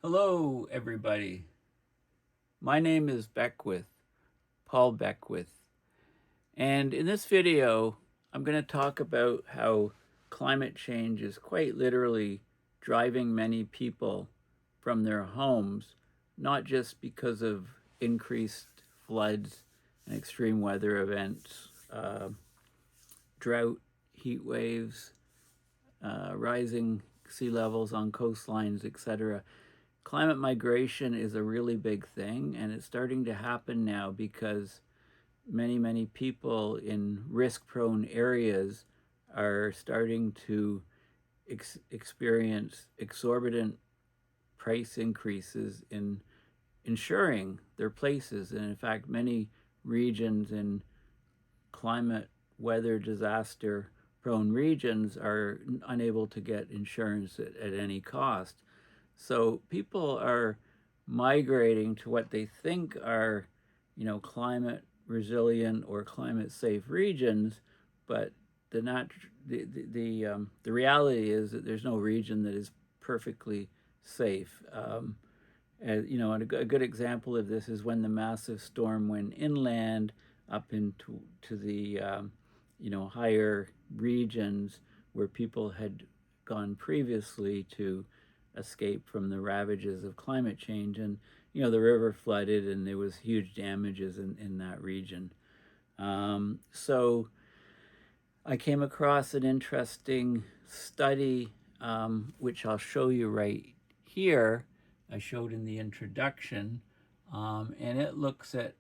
Hello, everybody. My name is Paul Beckwith, and in this video, I'm going to talk about how climate change is quite literally driving many people from their homes, not just because of increased floods and extreme weather events, drought, heat waves, rising sea levels on coastlines, etc. Climate migration is a really big thing, and it's starting to happen now because many people in risk-prone areas are starting to experience exorbitant price increases in insuring their places. And in fact, many regions in climate weather disaster prone regions are unable to get insurance at any cost. So people are migrating to what they think are, climate resilient or climate safe regions, but the reality is that there's no region that is perfectly safe. And a good example of this is when the massive storm went inland up into the higher regions where people had gone previously to escape from the ravages of climate change. And the river flooded and there was huge damages in that region. So I came across an interesting study, which I'll show you right here. I showed in the introduction, and it looks at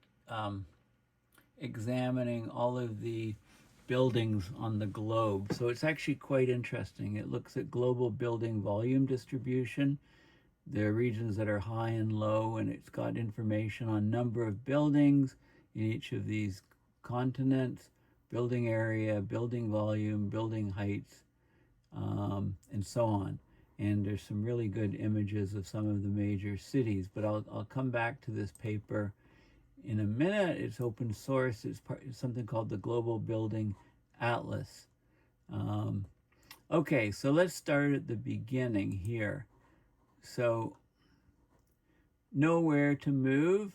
examining all of the buildings on the globe. So it's actually quite interesting. It looks at global building volume distribution, the regions that are high and low, and it's got information on number of buildings in each of these continents, building area, building volume, building heights, and so on. And there's some really good images of some of the major cities, but I'll come back to this paper in a minute. It's open source. It's something called the Global Building Atlas. Okay, so let's start at the beginning here. So, nowhere to move,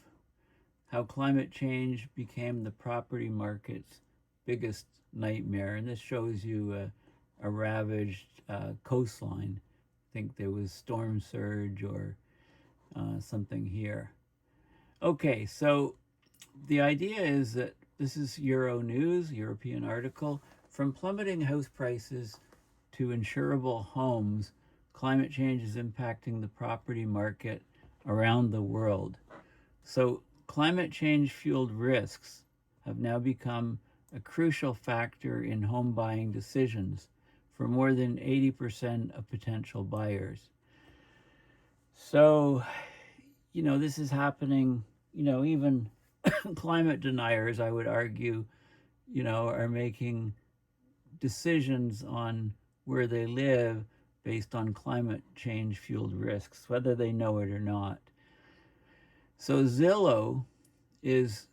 how climate change became the property market's biggest nightmare. And this shows you a ravaged coastline. I think there was storm surge or something here. Okay, so the idea is that this is Euronews, European article. From plummeting house prices to insurable homes, climate change is impacting the property market around the world. So climate change fueled risks have now become a crucial factor in home buying decisions for more than 80% of potential buyers. So, this is happening, even climate deniers, I would argue, are making decisions on where they live based on climate change fueled risks, whether they know it or not. So Zillow is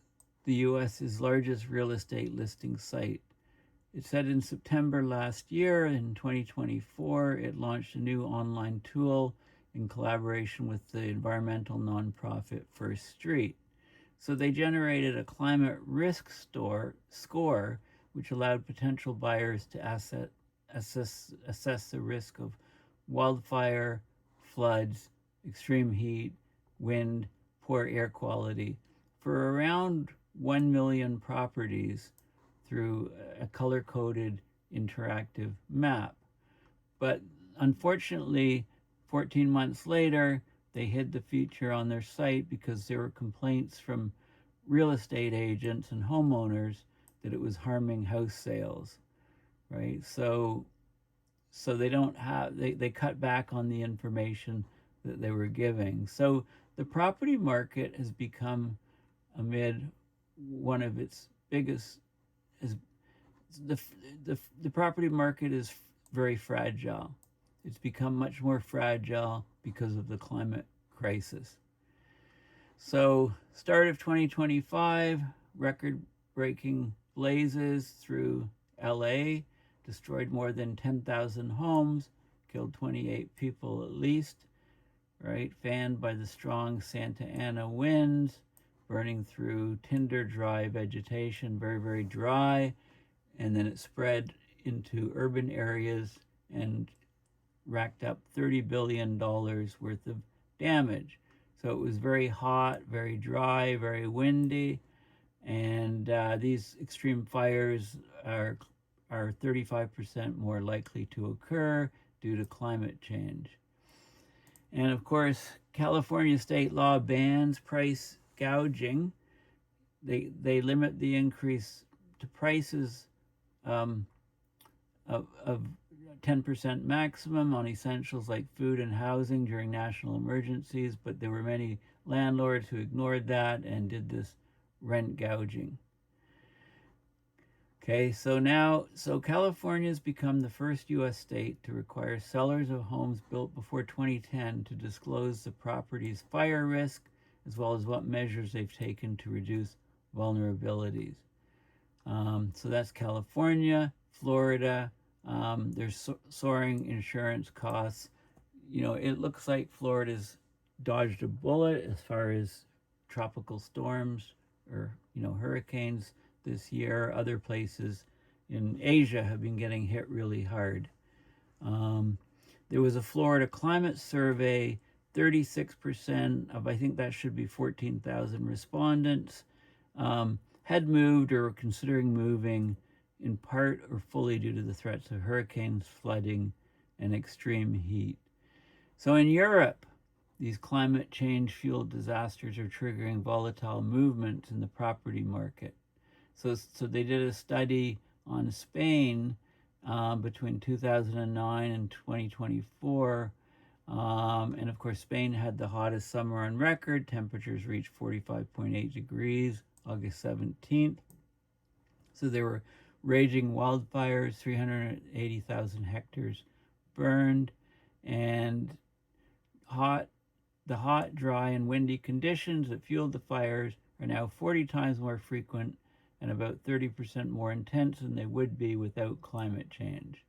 the US's largest real estate listing site. It said in September last year, in 2024, it launched a new online tool in collaboration with the environmental nonprofit First Street. So they generated a climate risk score, which allowed potential buyers to assess the risk of wildfire, floods, extreme heat, wind, poor air quality for around 1 million properties through a color-coded interactive map. But unfortunately, 14 months later, they hid the feature on their site because there were complaints from real estate agents and homeowners that it was harming house sales, right? So they cut back on the information that they were giving. So the property market has become, amid one of its biggest, the property market is very fragile. It's become much more fragile because of the climate crisis. So, start of 2025, record-breaking blazes through LA, destroyed more than 10,000 homes, killed 28 people at least. right? Fanned by the strong Santa Ana winds, burning through tinder dry vegetation, very, very dry. And then it spread into urban areas and racked up $30 billion worth of damage. So it was very hot, very dry, very windy, and these extreme fires are 35% more likely to occur due to climate change. And of course, California state law bans price gouging. They limit the increase to prices of 10% maximum on essentials like food and housing during national emergencies, but there were many landlords who ignored that and did this rent gouging. Okay, so California's become the first U.S. state to require sellers of homes built before 2010 to disclose the property's fire risk, as well as what measures they've taken to reduce vulnerabilities. So that's California. Florida, there's soaring insurance costs. You know, it looks like Florida's dodged a bullet as far as tropical storms or, you know, hurricanes this year. Other places in Asia have been getting hit really hard. There was a Florida climate survey. 36% of, I think that should be 14,000 respondents, had moved or were considering moving, in part or fully due to the threats of hurricanes, flooding, and extreme heat. So in Europe, these climate change fueled disasters are triggering volatile movements in the property market. So they did a study on Spain between 2009 and 2024. And of course, Spain had the hottest summer on record. Temperatures reached 45.8 degrees August 17th. So there were raging wildfires, 380,000 hectares burned, and the hot, dry, and windy conditions that fueled the fires are now 40 times more frequent and about 30% more intense than they would be without climate change.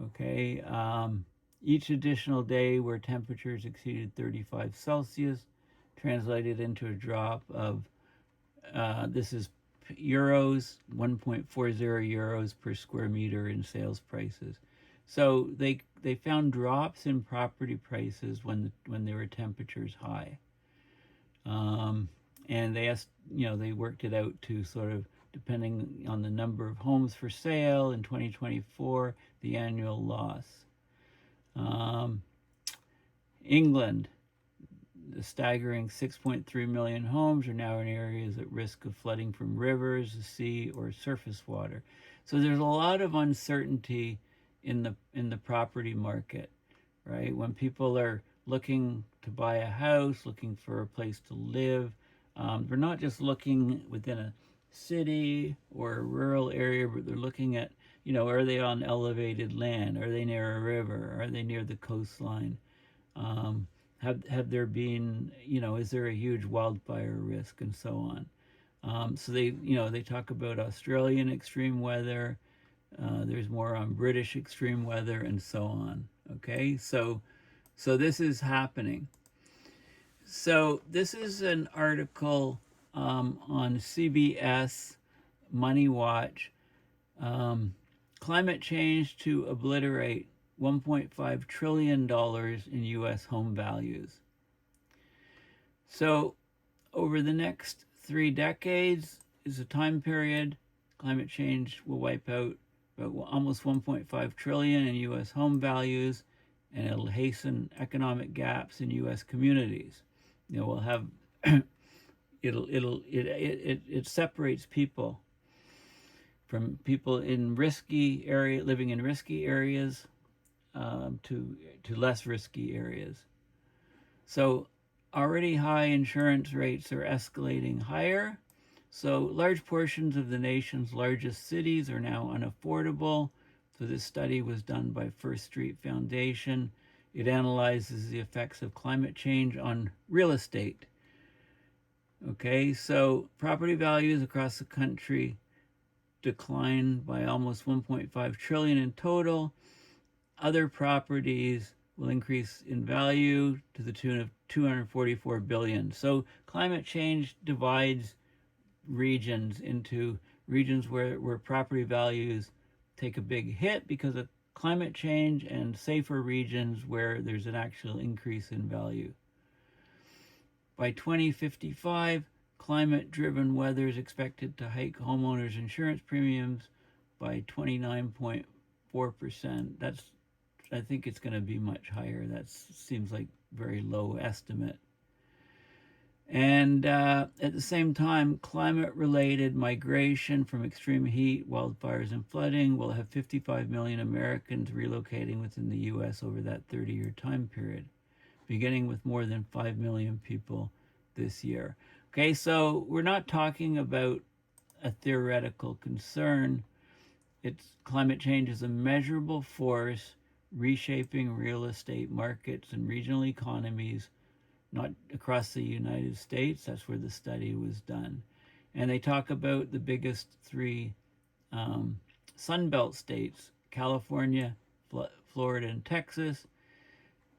Okay, each additional day where temperatures exceeded 35 Celsius translated into a drop of, this is euros, 1.40 euros per square meter in sales prices. So they found drops in property prices when there were temperatures high. And they worked it out to sort of, depending on the number of homes for sale in 2024, the annual loss. England, the staggering 6.3 million homes are now in areas at risk of flooding from rivers, the sea, or surface water. So there's a lot of uncertainty in the property market, right? When people are looking to buy a house, looking for a place to live, they're not just looking within a city or a rural area, but they're looking at, you know, are they on elevated land? Are they near a river? Are they near the coastline? Have there been, you know, is there a huge wildfire risk, and so on? So they talk about Australian extreme weather. There's more on British extreme weather, and so on. Okay, so this is happening. So this is an article on CBS Money Watch. Climate change to obliterate $1.5 trillion in U.S. home values. So over the next 3 decades is a time period. Climate change will wipe out almost 1.5 trillion in U.S. home values, and it'll hasten economic gaps in U.S. communities. You know, we'll have it separates people from people in living in risky areas to less risky areas. So already high insurance rates are escalating higher. So large portions of the nation's largest cities are now unaffordable. So this study was done by First Street Foundation. It analyzes the effects of climate change on real estate. Okay, so property values across the country declined by almost 1.5 trillion in total. Other properties will increase in value to the tune of 244 billion. So climate change divides regions into regions where property values take a big hit because of climate change, and safer regions where there's an actual increase in value. By 2055, climate-driven weather is expected to hike homeowners' insurance premiums by 29.4%. I think it's going to be much higher. That seems like a very low estimate. And at the same time, climate-related migration from extreme heat, wildfires, and flooding will have 55 million Americans relocating within the U.S. over that 30-year time period, beginning with more than 5 million people this year. Okay, so we're not talking about a theoretical concern. Climate change is a measurable force reshaping real estate markets and regional economies, not across the United States. That's where the study was done. And they talk about the biggest three Sunbelt states, California, Florida, and Texas.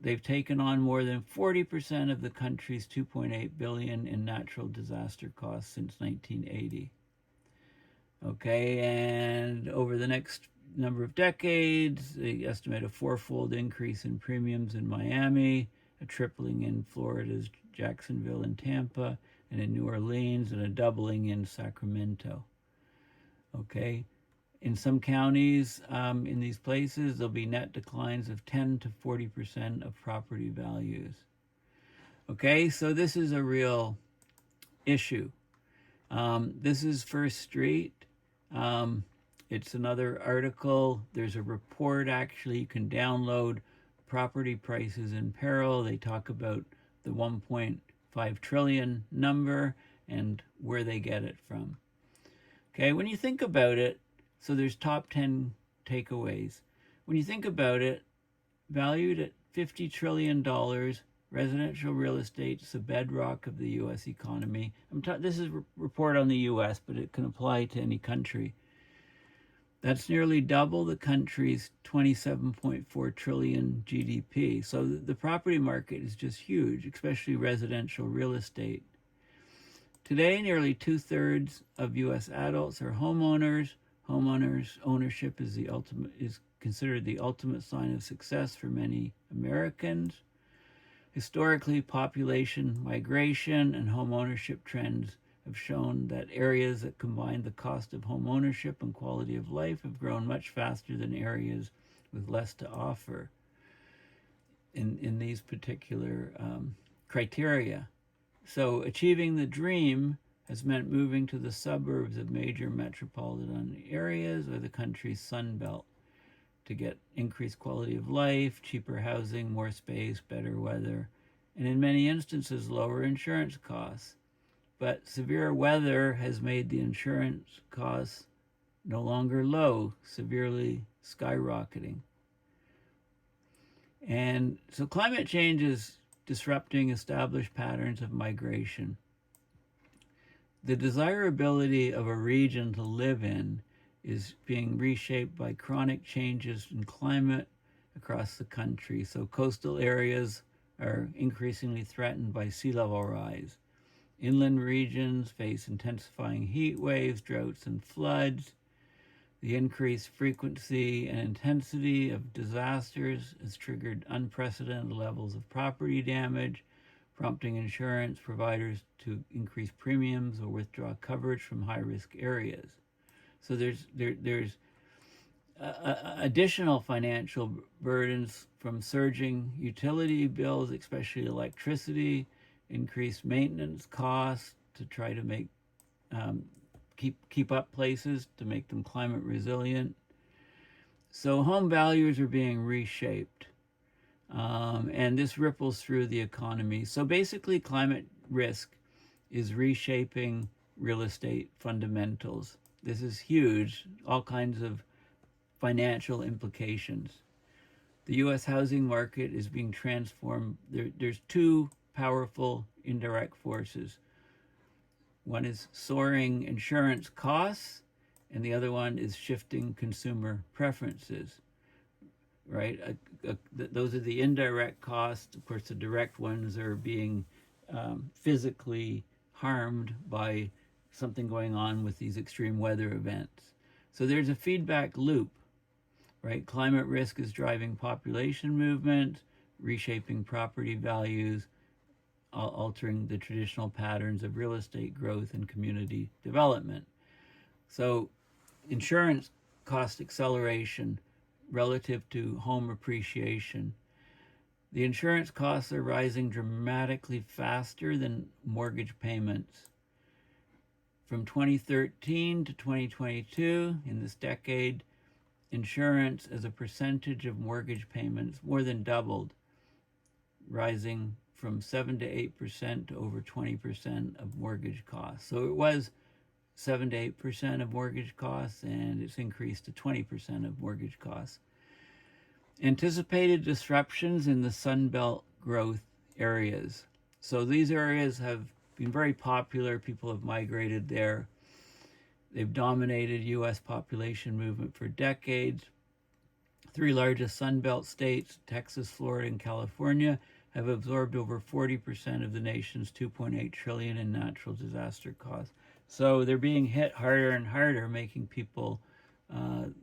They've taken on more than 40% of the country's $2.8 billion in natural disaster costs since 1980. Okay, and over the next number of decades, they estimate a fourfold increase in premiums in Miami, a tripling in Florida's Jacksonville and Tampa, and in New Orleans, and a doubling in Sacramento. Okay, in some counties, in these places, there'll be net declines of 10 to 40% of property values. Okay, so this is a real issue. This is First Street. It's another article. There's a report, actually, you can download, Property Prices in Peril. They talk about the 1.5 trillion number and where they get it from. Okay, when you think about it, so there's top 10 takeaways. When you think about it, valued at $50 trillion, residential real estate is the bedrock of the U.S. economy. This is a report on the U.S., but it can apply to any country. That's nearly double the country's 27.4 trillion GDP. So the property market is just huge, especially residential real estate. Today, nearly 2/3 of U.S. adults are homeowners. Homeowners ownership is considered the ultimate sign of success for many Americans. Historically, population migration and homeownership trends have shown that areas that combine the cost of homeownership and quality of life have grown much faster than areas with less to offer in these particular criteria. So achieving the dream has meant moving to the suburbs of major metropolitan areas or the country's Sun Belt to get increased quality of life, cheaper housing, more space, better weather, and in many instances, lower insurance costs. But severe weather has made the insurance costs no longer low, severely skyrocketing. And so climate change is disrupting established patterns of migration. The desirability of a region to live in is being reshaped by chronic changes in climate across the country. So coastal areas are increasingly threatened by sea level rise. Inland regions face intensifying heat waves, droughts, and floods. The increased frequency and intensity of disasters has triggered unprecedented levels of property damage, prompting insurance providers to increase premiums or withdraw coverage from high-risk areas. So there's additional financial burdens from surging utility bills, especially electricity, increased maintenance costs to try to make keep up places to make them climate resilient. So home values are being reshaped, and this ripples through the economy. So basically, climate risk is reshaping real estate fundamentals. This is huge, all kinds of financial implications. The U.S. housing market is being transformed. There's two powerful indirect forces. One is soaring insurance costs, and the other one is shifting consumer preferences. right? Those are the indirect costs. Of course, the direct ones are being physically harmed by something going on with these extreme weather events. So there's a feedback loop, right? Climate risk is driving population movement, reshaping property values, altering the traditional patterns of real estate growth and community development. So insurance cost acceleration relative to home appreciation. The insurance costs are rising dramatically faster than mortgage payments. From 2013 to 2022, in this decade, insurance as a percentage of mortgage payments more than doubled, rising from 7 to 8% to over 20% of mortgage costs. So it was 7 to 8% of mortgage costs, and it's increased to 20% of mortgage costs. Anticipated disruptions in the Sun Belt growth areas. So these areas have been very popular. People have migrated there. They've dominated U.S. population movement for decades. 3 largest Sun Belt states, Texas, Florida, and California, have absorbed over 40% of the nation's $2.8 trillion in natural disaster costs. So they're being hit harder and harder, making people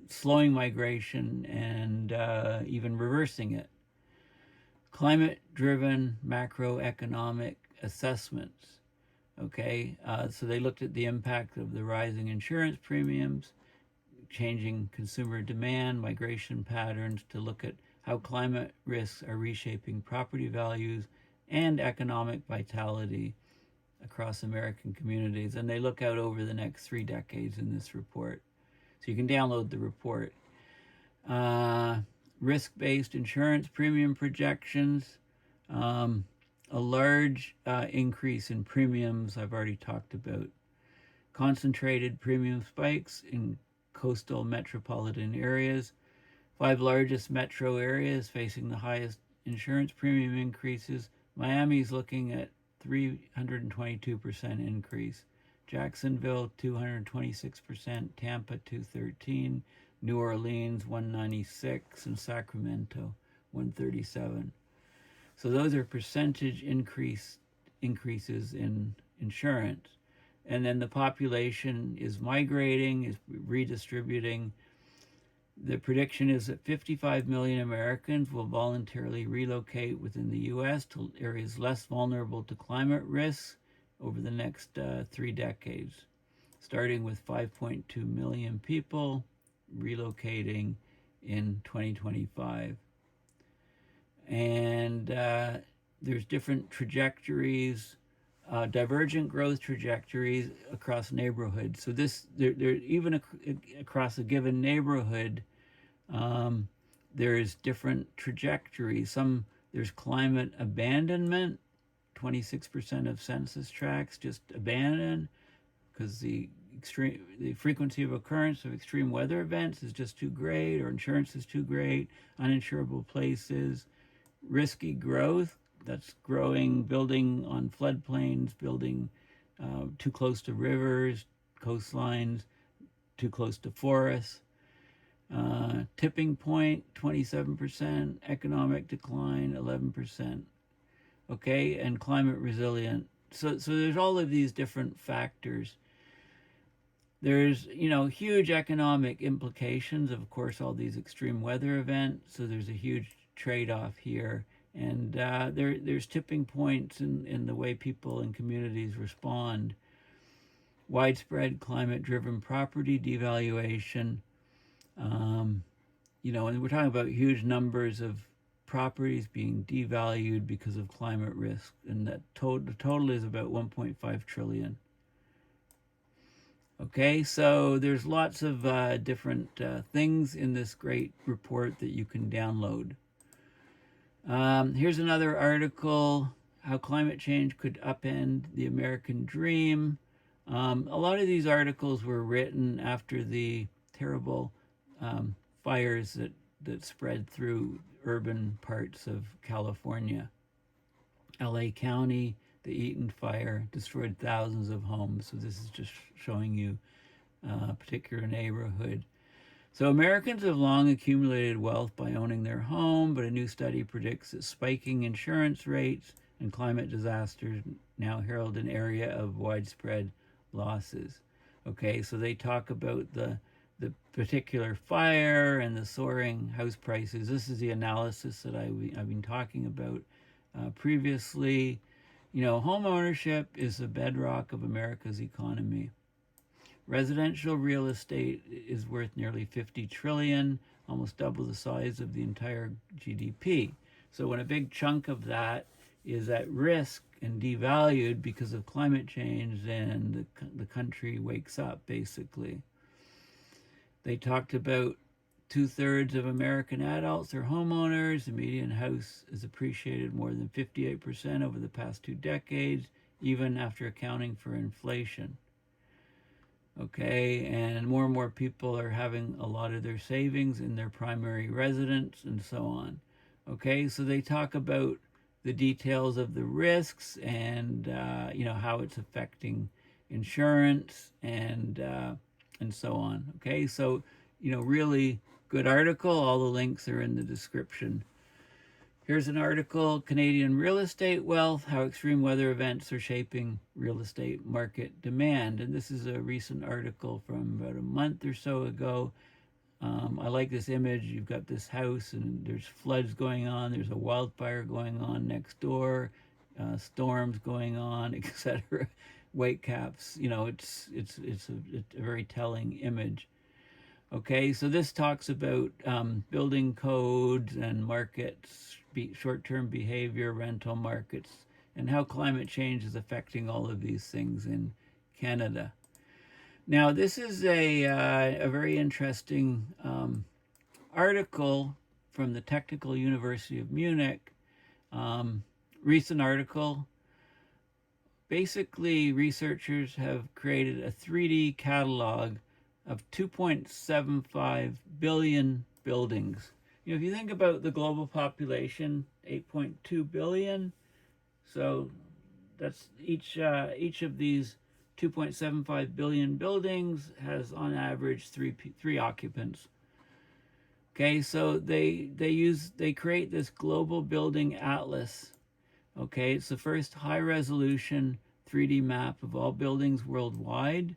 slowing migration and even reversing it. Climate-driven macroeconomic assessments. Okay, so they looked at the impact of the rising insurance premiums, changing consumer demand, migration patterns to look at how climate risks are reshaping property values and economic vitality across American communities. And they look out over the next 3 decades in this report. So you can download the report. Risk-based insurance premium projections. A large increase in premiums I've already talked about. Concentrated premium spikes in coastal metropolitan areas. 5 largest metro areas facing the highest insurance premium increases. Miami's looking at 322% increase. Jacksonville, 226%. Tampa, 213%. New Orleans, 196%. And Sacramento, 137%. So those are percentage increases in insurance. And then the population is migrating, is redistributing. The prediction is that 55 million Americans will voluntarily relocate within the U.S. to areas less vulnerable to climate risks over the next 3 decades, starting with 5.2 million people relocating in 2025. And there's different trajectories, divergent growth trajectories across neighborhoods. So there even across a given neighborhood, there's different trajectories. There's climate abandonment. 26% of census tracts just abandon because the frequency of occurrence of extreme weather events is just too great, or insurance is too great. Uninsurable places. Risky growth, that's growing, building on floodplains, building too close to rivers, coastlines, too close to forests. Tipping point, 27%, economic decline, 11%. Okay, and climate resilient. So there's all of these different factors. There's, huge economic implications, of course, all these extreme weather events. So there's a huge trade-off here, and there's tipping points in the way people and communities respond. Widespread climate-driven property devaluation, and we're talking about huge numbers of properties being devalued because of climate risk, and the total is about 1.5 trillion. Okay, so there's lots of different things in this great report that you can download. Here's another article, How Climate Change Could Upend the American Dream. A lot of these articles were written after the terrible fires that spread through urban parts of California. LA County, the Eaton fire destroyed thousands of homes. So this is just showing you a particular neighborhood. So Americans have long accumulated wealth by owning their home, but a new study predicts that spiking insurance rates and climate disasters now herald an area of widespread losses. Okay, so they talk about the particular fire and the soaring house prices. This is the analysis that I've been talking about previously. You know, home ownership is the bedrock of America's economy. Residential real estate is worth nearly 50 trillion, almost double the size of the entire GDP. So when a big chunk of that is at risk and devalued because of climate change, then the country wakes up, basically. They talked about 2/3 of American adults are homeowners. The median house is appreciated more than 58% over the past 2 decades, even after accounting for inflation. Okay, and more people are having a lot of their savings in their primary residence and so on. Okay, so they talk about the details of the risks and you know, how it's affecting insurance and so on. Okay, so you know, really good article. All the links are in the description. Here's an article, Canadian Real Estate Wealth, How Extreme Weather Events Are Shaping Real Estate Market Demand. And this is a recent article from about a month or so ago. I like this image. You've got this house and there's floods going on. There's a wildfire going on next door, storms going on, etc. White caps. You know, it's a very telling image. Okay, so this talks about building codes and markets, short-term behavior, rental markets, and how climate change is affecting all of these things in Canada. Now, this is a very interesting article from the Technical University of Munich. Recent article. Basically, researchers have created a 3D catalog of 2.75 billion buildings. You know, if you think about the global population, 8.2 billion, so that's each of these 2.75 billion buildings has on average three occupants. Okay, so they create this global building atlas. Okay, it's the first high resolution 3D map of all buildings worldwide.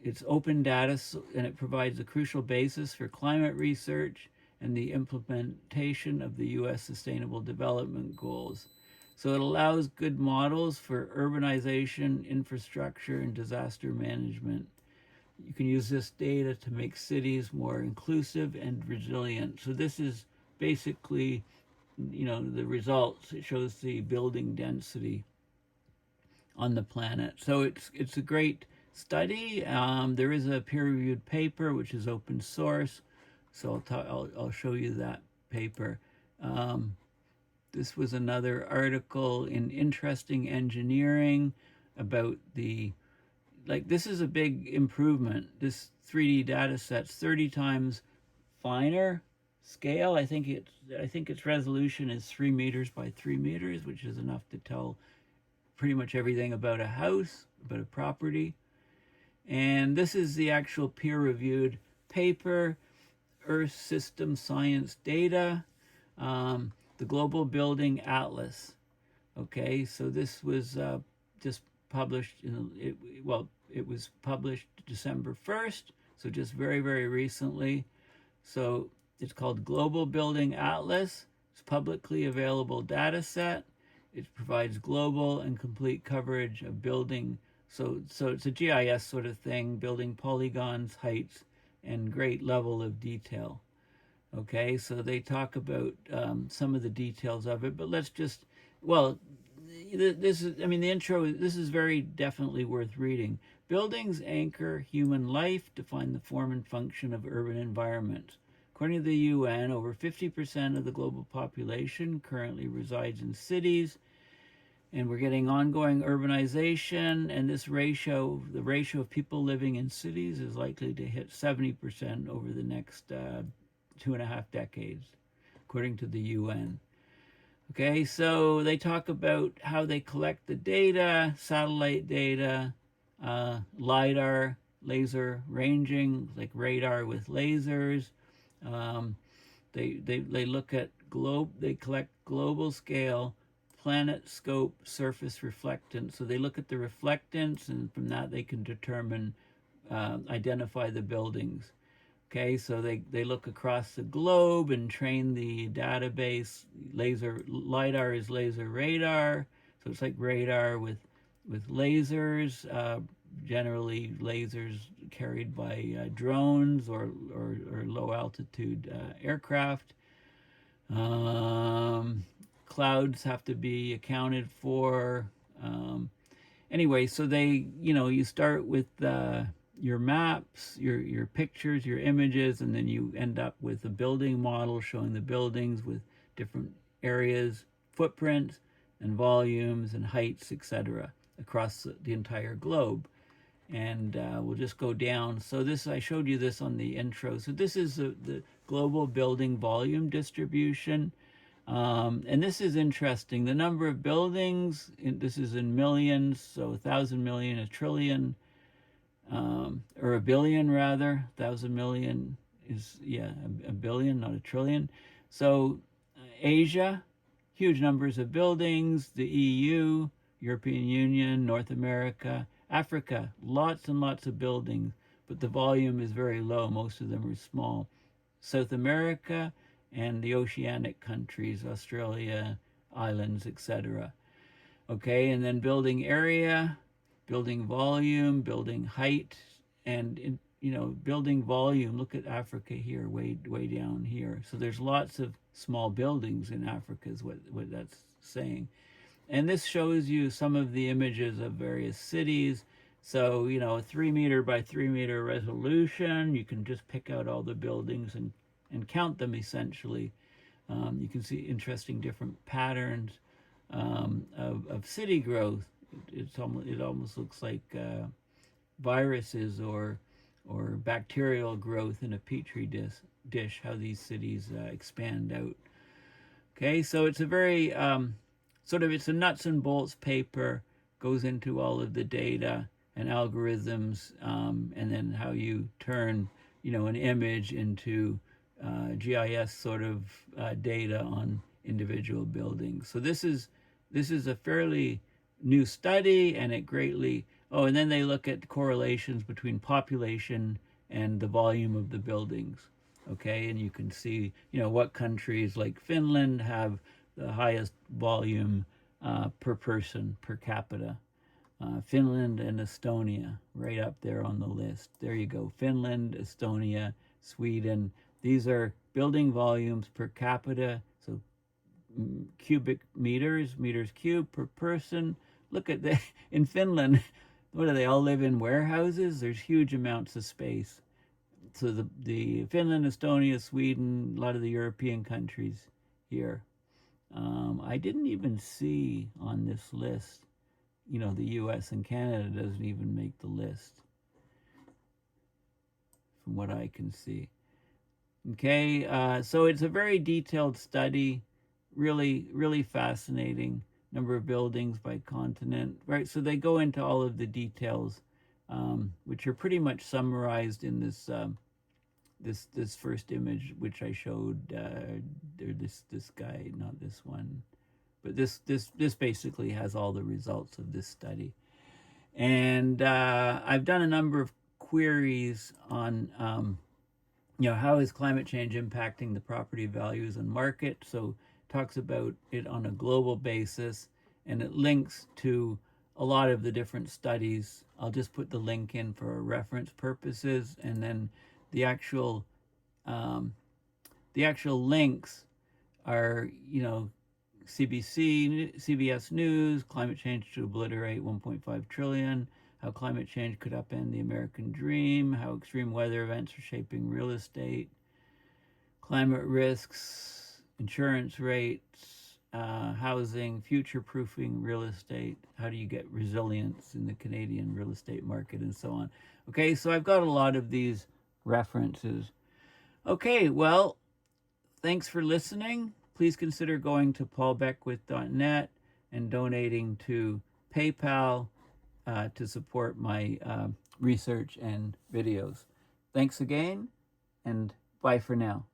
It's open data, and it provides a crucial basis for climate research and the implementation of the U.S. Sustainable Development Goals. So it allows good models for urbanization, infrastructure, and disaster management. You can use this data to make cities more inclusive and resilient. So this is basically, you know, the results. It shows the building density on the planet. So it's a great study. There is a peer-reviewed paper which is open source, so I'll show you that paper. This was another article in Interesting Engineering about this is a big improvement. This 3D data set's 30 times finer scale. I think its resolution is 3 meters by 3 meters, which is enough to tell pretty much everything about a house, about a property. And this is the actual peer-reviewed paper, Earth System Science Data, the Global Building Atlas. Okay, so this was just published, it was published December 1st, so just very, very recently. So it's called Global Building Atlas. It's a publicly available data set. It provides global and complete coverage of building. So it's a GIS sort of thing, building polygons, heights, and great level of detail. Okay, so they talk about some of the details of it, but let's just, this is, the intro, this is very definitely worth reading. Buildings anchor human life, define the form and function of urban environments. According to the UN, over 50% of the global population currently resides in cities, and we're getting ongoing urbanization, and this ratio, the ratio of people living in cities, is likely to hit 70% over the next 2.5 decades, according to the UN. Okay, so they talk about how they collect the data, satellite data, LiDAR, laser ranging, like radar with lasers. Um, they look at they collect global scale planet scope surface reflectance. So they look at the reflectance, and from that they can determine, identify the buildings. Okay, so they look across the globe and train the database. LiDAR is laser radar, so it's like radar with lasers, generally lasers carried by drones or low altitude aircraft. Clouds have to be accounted for. Anyway, so you start with your maps, your pictures, your images, and then you end up with a building model showing the buildings with different areas, footprints, and volumes and heights, etc., across the entire globe. And we'll just go down. So I showed you this on the intro. So this is the global building volume distribution. And this is interesting. The number of buildings, this is in millions, so 1,000 million, a trillion, or a billion rather. 1,000 million is, a billion, not a trillion. So Asia, huge numbers of buildings. The EU, European Union, North America. Africa, lots and lots of buildings, but the volume is very low. Most of them are small. South America and the oceanic countries, Australia, islands, etc. Okay, and then building area, building volume, building height, and building volume. Look at Africa here, way down here. So there's lots of small buildings in Africa, is what that's saying. And this shows you some of the images of various cities. So, a 3 meter by 3 meter resolution. You can just pick out all the buildings and count them essentially. You can see interesting different patterns of city growth. It almost looks like viruses or bacterial growth in a petri dish, how these cities expand out. Okay, so it's a very it's a nuts and bolts paper, goes into all of the data and algorithms, and then how you turn, an image into GIS sort of data on individual buildings. So this is a fairly new study, and it greatly, and then they look at correlations between population and the volume of the buildings. Okay, and you can see, what countries like Finland have the highest volume per person, per capita. Finland and Estonia, right up there on the list. There you go. Finland, Estonia, Sweden. These are building volumes per capita, so cubic meters cubed per person. Look at that. In Finland, what do they all live in? Warehouses? There's huge amounts of space. So the Finland, Estonia, Sweden, a lot of the European countries here. I didn't even see on this list, the US and Canada doesn't even make the list from what I can see. Okay, so it's a very detailed study, really, really fascinating. Number of buildings by continent, right? So they go into all of the details, which are pretty much summarized in this this first image, which I showed, or this guy, not this one, but this basically has all the results of this study. And I've done a number of queries on, how is climate change impacting the property values and market? So talks about it on a global basis, and it links to a lot of the different studies. I'll just put the link in for reference purposes, and then the actual links are, CBS News, climate change to obliterate 1.5 trillion, how climate change could upend the American dream, how extreme weather events are shaping real estate, climate risks, insurance rates, housing, future-proofing real estate, how do you get resilience in the Canadian real estate market, and so on. Okay, so I've got a lot of these references. Okay, well, thanks for listening. Please consider going to paulbeckwith.net and donating to PayPal to support my research and videos. Thanks again, and bye for now.